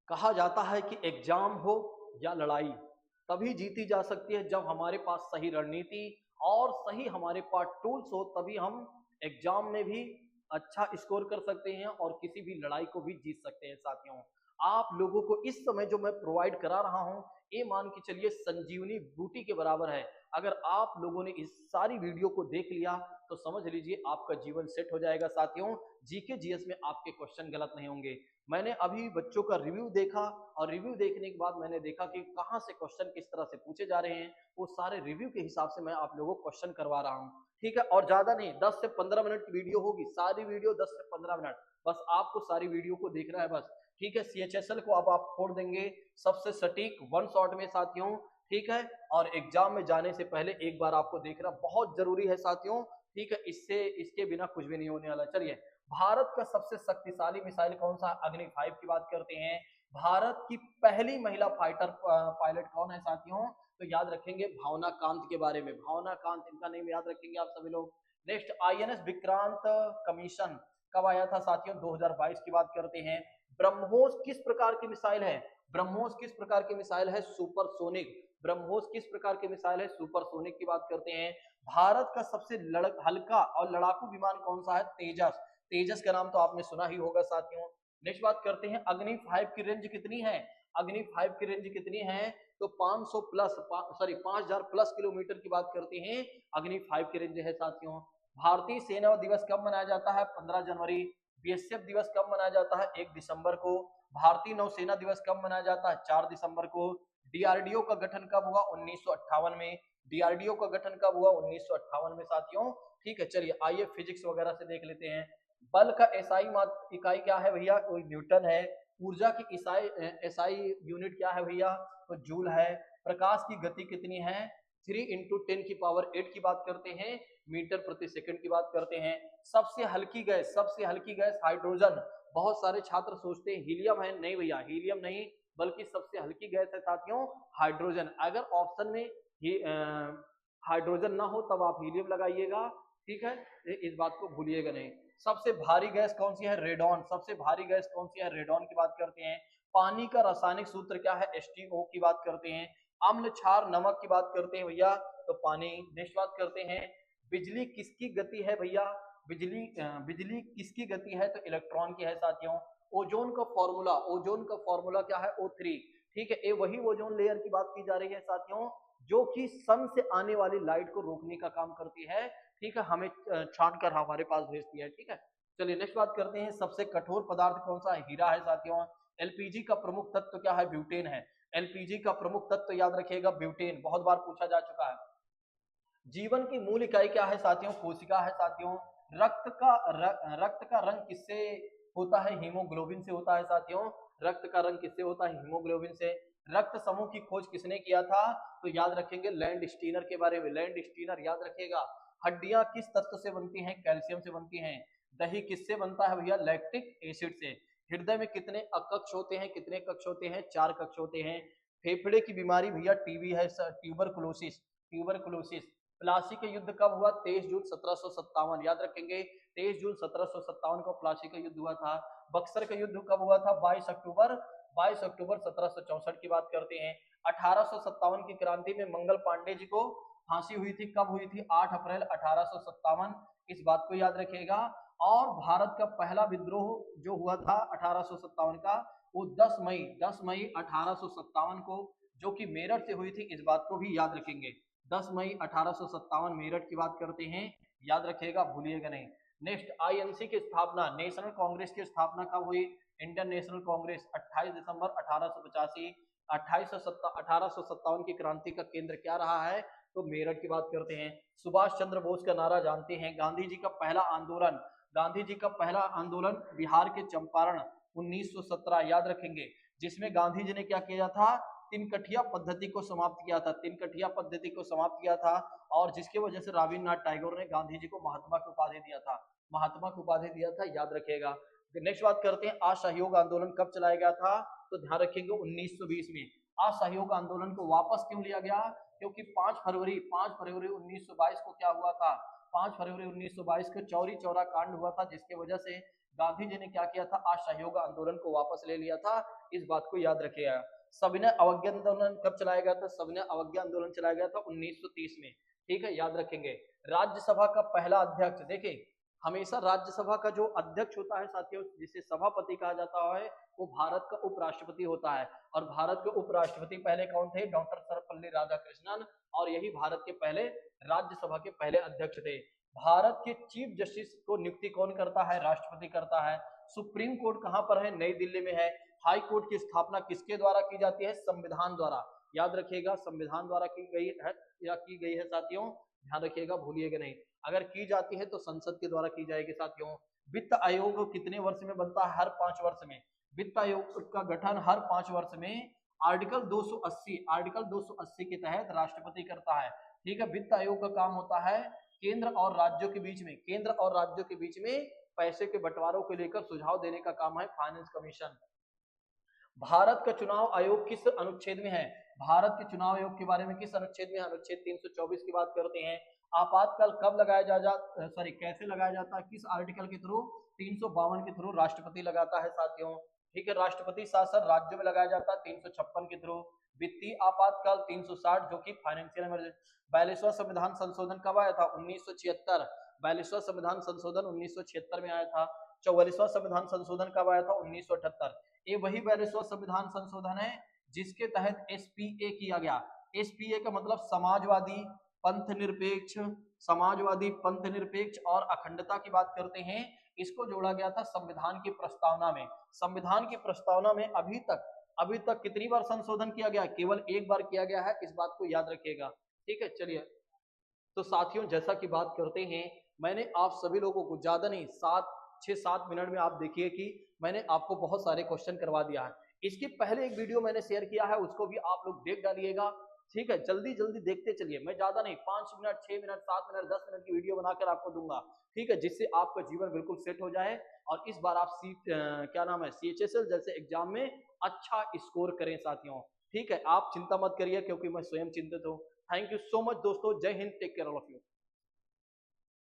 कहा जाता है कि एग्जाम हो या लड़ाई तभी जीती जा सकती है जब हमारे पास सही रणनीति और सही हमारे पास टूल्स हो, तभी हम एग्जाम में भी अच्छा स्कोर कर सकते हैं और किसी भी लड़ाई को भी जीत सकते हैं। साथियों, आप लोगों को इस समय जो मैं प्रोवाइड करा रहा हूं, ये मान के चलिए संजीवनी बूटी के बराबर है। अगर आप लोगों ने इस सारी वीडियो को देख लिया तो समझ लीजिए आपका जीवन सेट हो जाएगा। साथियों, जीके जीएस में आपके क्वेश्चन गलत नहीं होंगे। मैंने अभी बच्चों का रिव्यू देखा और रिव्यू देखने के बाद मैंने देखा कि कहाँ से क्वेश्चन किस तरह से पूछे जा रहे हैं, वो सारे रिव्यू के हिसाब से मैं आप लोगों को क्वेश्चन करवा रहा हूँ। ठीक है, और ज्यादा नहीं, 10 से 15 मिनट की वीडियो होगी, सारी वीडियो 10 से 15 मिनट, बस आपको सारी वीडियो को देखना है बस। ठीक है, सीएचएसएल को अब आप फोड़ देंगे सबसे सटीक वन शॉट में साथियों। ठीक है, और एग्जाम में जाने से पहले एक बार आपको देखना बहुत जरूरी है साथियों। ठीक है, इससे इसके बिना कुछ भी नहीं होने वाला। चलिए, भारत का सबसे शक्तिशाली मिसाइल कौन सा? अग्नि 5 की बात करते हैं। भारत की पहली महिला फाइटर पायलट कौन है साथियों? तो याद रखेंगे भावना कांत के बारे में। भावना कांत, इनका नेम याद रखेंगे आप सभी लोग। नेक्स्ट, आईएनएस विक्रांत कमीशन कब आया था साथियों? 2022 की बात करते हैं। ब्रह्मोस किस प्रकार की मिसाइल है? ब्रह्मोस किस प्रकार की मिसाइल है? सुपरसोनिक। ब्रह्मोस किस प्रकार की मिसाइल है? सुपरसोनिक की बात करते हैं। भारत का सबसे हल्का और लड़ाकू विमान कौन सा है? तेजस। तेजस का नाम तो आपने सुना ही होगा साथियों। नेक्स्ट बात करते हैं, अग्नि 5 की रेंज कितनी है? अग्नि 5 की रेंज कितनी है? तो 500 प्लस, सॉरी 5000 प्लस किलोमीटर की बात करते हैं, अग्नि 5 की रेंज है साथियों। भारतीय सेना दिवस कब मनाया जाता है? 15 जनवरी। बीएसएफ दिवस कब मनाया जाता है? 1 दिसंबर को। भारतीय नौसेना दिवस कब मनाया जाता है? 4 दिसंबर को। डीआरडीओ का गठन कब हुआ? 1958 में। डीआरडीओ का गठन कब हुआ? 1958 में साथियों। ठीक है, चलिए आइए फिजिक्स वगैरह से देख लेते हैं। बल का एसआई इकाई क्या है भैया? कोई न्यूटन है। ऊर्जा की एसआई यूनिट क्या है भैया? तो जूल है। प्रकाश की गति कितनी है? 3 × 10⁸ की बात करते हैं, मीटर प्रति सेकंड की बात करते हैं। सबसे हल्की गैस, सबसे हल्की गैस हाइड्रोजन। बहुत सारे छात्र सोचते हैं हीलियम है, नहीं भैया, हीलियम नहीं, बल्कि सबसे हल्की गैस है साथियों हाइड्रोजन। अगर ऑप्शन में हाइड्रोजन ना हो तब आप हीलियम लगाइएगा। ठीक है, इस बात को भूलिएगा नहीं। सबसे भारी गैस कौन सी है? रेडॉन। सबसे भारी गैस कौन सी है? रेडॉन की बात करते हैं। पानी का रासायनिक सूत्र क्या है? H2O की बात करते हैं। अम्ल क्षार नमक की बात करते हैं भैया, तो पानी। नेक्स्ट बात करते हैं, बिजली किसकी गति है भैया? बिजली किसकी गति है? तो इलेक्ट्रॉन की है साथियों। ओजोन का फॉर्मूला, ओजोन का फॉर्मूला क्या है? O3। ठीक है, ये वही ओजोन लेयर की बात की जा रही है साथियों, जो कि सन से आने वाली लाइट को रोकने का काम करती है। ठीक है, हमें छान कर हमारे पास भेजती है। ठीक है, चलिए नेक्स्ट बात करते हैं, सबसे कठोर पदार्थ कौन सा है? हीरा है साथियों। एलपीजी का प्रमुख तत्व क्या है? ब्यूटेन है। एलपीजी का प्रमुख तत्व याद रखिएगा ब्यूटेन, बहुत बार पूछा जा चुका है। जीवन की मूल इकाई क्या है साथियों? कोशिका है साथियों। रक्त का रंग किससे होता है? हीमोग्लोबिन से होता है साथियों। रक्त का रंग किससे होता है? हीमोग्लोबिन से। रक्त समूह की खोज किसने किया था? तो याद रखेंगे लैंड स्टीनर के बारे में, लैंड स्टीनर याद रखिएगा। हड्डियां किस तत्व से बनती हैं? कैल्शियम से बनती हैं। दही किससे बनता है भैया? लैक्टिक एसिड से। हृदय में कितने कक्ष होते हैं? कितने कक्ष होते हैं? 4 कक्ष होते हैं। फेफड़े की बीमारी भैया टीबी है, ट्यूबरकुलोसिस। ट्यूबरकुलोसिस। प्लासी का युद्ध कब हुआ? 23 जून 1757, याद रखेंगे 23 जून 1757 को प्लासी का युद्ध हुआ था। बक्सर का युद्ध कब हुआ था? 22 अक्टूबर 1764 की बात करते हैं। 1857 की क्रांति में मंगल पांडे जी को फांसी हुई थी, कब हुई थी? 8 अप्रैल 1857, इस बात को याद रखिएगा। और भारत का पहला विद्रोह जो हुआ था 1857 का, वो 10 मई 1857 को, जो कि मेरठ से हुई थी, इस बात को भी याद रखेंगे। 10 मई 1857 मेरठ की बात करते हैं, याद रखिएगा, भूलिएगा नहीं। नेक्स्ट, आईएनसी की स्थापना, नेशनल कांग्रेस की स्थापना कब हुई? इंडियन नेशनल कांग्रेस 28 दिसंबर 1885। 1857 की क्रांति का केंद्र क्या रहा है? तो मेरठ की बात करते हैं। सुभाष चंद्र बोस का नारा जानते हैं। गांधी जी का पहला आंदोलन, गांधी जी का पहला आंदोलन बिहार के चंपारण 1917, याद रखेंगे, जिसमें गांधी जी ने क्या किया था? तिनकठिया पद्धति को समाप्त किया था। तिनकठिया पद्धति को समाप्त किया था, और जिसकी वजह से रविन्द्रनाथ टैगोर ने गांधी जी को महात्मा की उपाधि दिया था। महात्मा की उपाधि दिया था, याद रखिएगा। नेक्स्ट बात करते हैं, असहयोग आंदोलन कब चलाया गया था? तो ध्यान रखेंगे 1920 में। असहयोग आंदोलन को वापस क्यों लिया गया? क्योंकि 5 फरवरी 1922 को क्या हुआ था? 5 फरवरी 1922 को चौरी चौरा कांड हुआ था, जिसकी वजह से गांधी जी ने क्या किया था, असहयोग आंदोलन को वापस ले लिया था। इस बात को याद रखिएगा। सविनय अवज्ञा आंदोलन कब चलाया गया था, सविनय अवज्ञा आंदोलन चलाया गया था 1930 में। ठीक है, याद रखेंगे। राज्यसभा का पहला अध्यक्ष, देखिए हमेशा राज्यसभा का जो अध्यक्ष होता है साथियों, जिसे सभापति कहा जाता है, वो भारत का उपराष्ट्रपति होता है। और भारत के उपराष्ट्रपति पहले कौन थे, डॉक्टर सर्वपल्ली राधाकृष्णन, और यही भारत के पहले राज्यसभा के पहले अध्यक्ष थे। भारत के चीफ जस्टिस को नियुक्ति कौन करता है, राष्ट्रपति करता है। सुप्रीम कोर्ट कहां पर है, नई दिल्ली में है। हाई कोर्ट की स्थापना किसके द्वारा की जाती है, संविधान द्वारा। याद रखिएगा, संविधान द्वारा की गई है या की गई है साथियों, ध्यान रखिएगा, भूलिएगा नहीं। अगर की जाती है तो संसद के द्वारा की जाएगी साथियों। वित्त आयोग कितने वर्ष में बनता है, हर 5 वर्ष में। वित्त आयोग का गठन हर 5 वर्ष में आर्टिकल 280 के तहत राष्ट्रपति करता है। ठीक है, वित्त आयोग का काम होता है केंद्र और राज्यों के बीच में पैसे के बंटवारों को लेकर सुझाव देने का काम है फाइनेंस कमीशन। भारत का चुनाव आयोग किस अनुच्छेद में है, भारत के चुनाव आयोग के बारे में किस अनुच्छेद में, अनुच्छेद 324 की बात करते हैं। आपातकाल कब लगाया कैसे लगाया जाता है, किस आर्टिकल के थ्रू, 352 के थ्रू राष्ट्रपति लगाता है साथियों। ठीक है, राष्ट्रपति शासन राज्यों में लगाया जाता है 356 के थ्रू। वित्तीय आपातकाल 360 जो कि फाइनेंशियल इमरजेंसी। 42वां संविधान संशोधन कब आया था, 1976। 42वां संविधान संशोधन 1976 में आया था। 44वां संविधान संशोधन कब आया था, 1978। ये वही 42वां संविधान संशोधन है जिसके तहत एसपीए किया गया। एसपीए का मतलब समाजवादी पंथ निरपेक्ष और अखंडता की बात करते हैं। इसको जोड़ा गया था संविधान की प्रस्तावना में। संविधान की प्रस्तावना में अभी तक कितनी बार संशोधन किया गया, केवल एक बार किया गया है, इस बात को याद रखिएगा। ठीक है, चलिए तो साथियों जैसा कि बात करते हैं, मैंने आप सभी लोगों को ज्यादा नहीं 6-7 मिनट में आप देखिए कि मैंने आपको बहुत सारे क्वेश्चन करवा दिया है। इसके पहले एक वीडियो मैंने शेयर किया है, उसको भी आप लोग देख डालिएगा। ठीक है, जल्दी जल्दी देखते चलिए, मैं ज्यादा नहीं 5 मिनट 6 मिनट 7 मिनट 10 मिनट की वीडियो बनाकर आपको दूंगा। ठीक है, जिससे आपका जीवन बिल्कुल सेट हो जाए और इस बार आप CHSL जैसे एग्जाम में अच्छा स्कोर करें साथियों। ठीक है, आप चिंता मत करिए क्योंकि मैं स्वयं चिंतित हूँ। थैंक यू सो मच दोस्तों, Jai Hind, take care all of you.